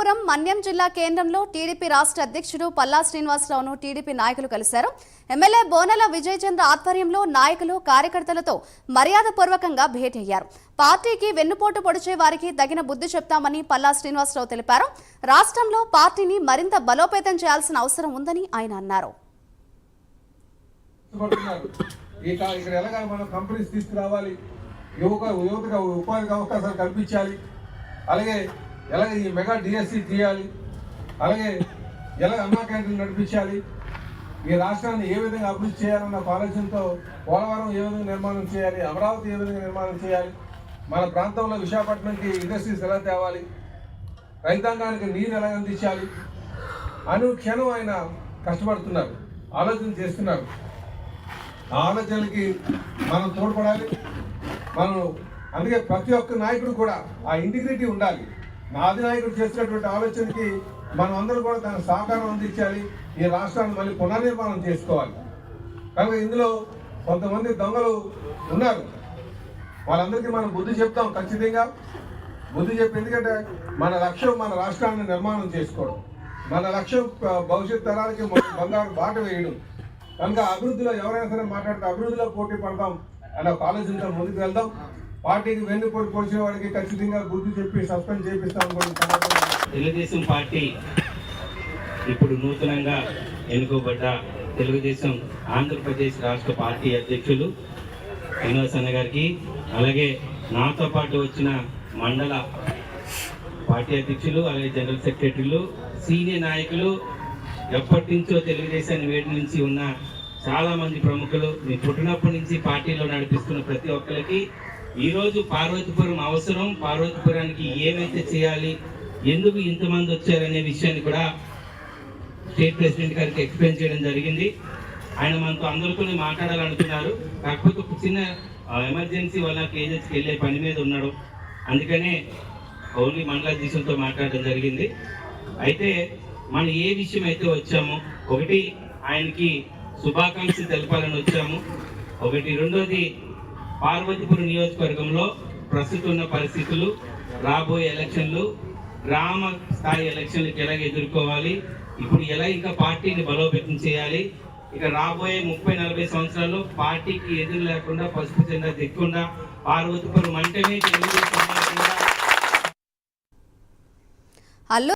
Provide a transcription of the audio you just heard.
అమలాపురం మన్యం జిల్లా కేంద్రంలో టీడీపీ రాష్ట్ర అధ్యక్షుడు పల్లా శ్రీనివాసరావును టీడీపీ నాయకులు కలిశారు. ఎమ్మెల్యే బోనెల విజయచంద్ర ఆధ్వర్యంలో నాయకులు కార్యకర్తలతో మర్యాదపూర్వకంగా భేటీ అయ్యారు. పార్టీకి వెన్నుపోటు పొడిచే వారికి తగిన బుద్ధి చెప్తామని పల్లా శ్రీనివాసరావు తెలిపారు. రాష్ట్రంలో పార్టీని మరింత బలోపేతం చేయాల్సిన అవసరం ఉందని ఆయన అన్నారు. యువతకు ఉపాధి అవకాశాలు కల్పించాలి, అలాగే ఎలాగ ఈ మెగా డిఎస్సి చేయాలి, అలాగే ఎలాగ అన్నా క్యాంటీన్ నడిపించాలి, ఈ రాష్ట్రాన్ని ఏ విధంగా అభివృద్ధి చేయాలన్న ఆలోచనతో పోలవరం ఏ విధంగా నిర్మాణం చేయాలి, అమరావతి ఏ విధంగా నిర్మాణం చేయాలి, మన ప్రాంతంలో విశాఖపట్నంకి ఇండస్ట్రీస్ ఎలా తేవాలి, రైతాంగానికి నీరు ఎలా అందించాలి అనుక్షణం ఆయన కష్టపడుతున్నారు, ఆలోచన చేస్తున్నారు. ఆ ఆలోచనలకి మనం తోడ్పడాలి. మనం అందుకే ప్రతి ఒక్క నాయకుడు కూడా ఆ ఇంటిగ్రిటీ ఉండాలి. నా అధినాయకుడు చేసినటువంటి ఆలోచనకి మనం అందరూ కూడా తన సహకారం అందించాలి. ఈ రాష్ట్రాన్ని మళ్ళీ పునర్నిర్మాణం చేసుకోవాలి. కనుక ఇందులో కొంతమంది దొంగలు ఉన్నారు, వాళ్ళందరికీ మనం బుద్ధి చెప్తాం. ఖచ్చితంగా బుద్ధి చెప్పి, ఎందుకంటే మన లక్ష్యం మన రాష్ట్రాన్ని నిర్మాణం చేసుకోవడం, మన లక్ష్యం భవిష్యత్ తరాలకి బంగారు బాట వేయడం. కనుక అభివృద్ధిలో ఎవరైనా సరే మాట్లాడితే అభివృద్ధిలో పోటీ పడతాం అనే ఒక ఆలోచనతో ముందుకు వెళ్దాం. పార్టీకి వెన్నుపోటు పొడిచిన వాడికి ఖచ్చితంగా బుద్ధి చెప్పి సస్పెండ్ చేపిస్తాం. తెలుగుదేశం పార్టీ ఇప్పుడు నూతనంగా ఎన్నుకోబడ్డ తెలుగుదేశం ఆంధ్రప్రదేశ్ రాష్ట్ర పార్టీ అధ్యక్షులు శ్రీనివాస్ అన్న గారికి, అలాగే నాతో పాటు వచ్చిన మండల పార్టీ అధ్యక్షులు, అలాగే జనరల్ సెక్రటరీలు, సీనియర్ నాయకులు, ఎప్పటి నుంచో తెలుగుదేశాన్ని వేడి నుంచి ఉన్న చాలా మంది ప్రముఖులు, మీ పుట్టినప్పటి నుంచి పార్టీలో నడిపిస్తున్న ప్రతి ఒక్కరికి ఈరోజు పార్వతీపురం అవసరం, పార్వతీపురానికి ఏమైతే చేయాలి, ఎందుకు ఇంతమంది వచ్చారనే విషయాన్ని కూడా స్టేట్ ప్రెసిడెంట్ గారికి ఎక్స్ప్లెయిన్ చేయడం జరిగింది. ఆయన మనతో అందరితో మాట్లాడాలనుకున్నారు. కాకపోతే ఒక చిన్న ఎమర్జెన్సీ వల్ల కేజెస్కి వెళ్ళే పని మీద ఉన్నాడు. అందుకనే ఓన్లీ మండలాధీశులతో మాట్లాడడం జరిగింది. అయితే మనం ఏ విషయం అయితే వచ్చామో, ఒకటి ఆయనకి శుభాకాంక్షలు తెలపాలని వచ్చాము. ఒకటి, రెండోది పార్వతీపురం నియోజకవర్గంలో ప్రస్తుతం ఉన్న పరిస్థితులు, రాబోయే ఎలక్షన్లు, గ్రామ స్థాయి ఎలక్షన్లకు ఎలాగ ఎదుర్కోవాలి, ఇప్పుడు ఎలా ఇంకా పార్టీని బలోపేతం చేయాలి, ఇక రాబోయే 30-40 సంవత్సరాల్లో పార్టీకి ఎదురు లేకుండా, పసుపు చెందా దిక్కుండా పార్వతీపురం అంటేనే తెలుగుదేశం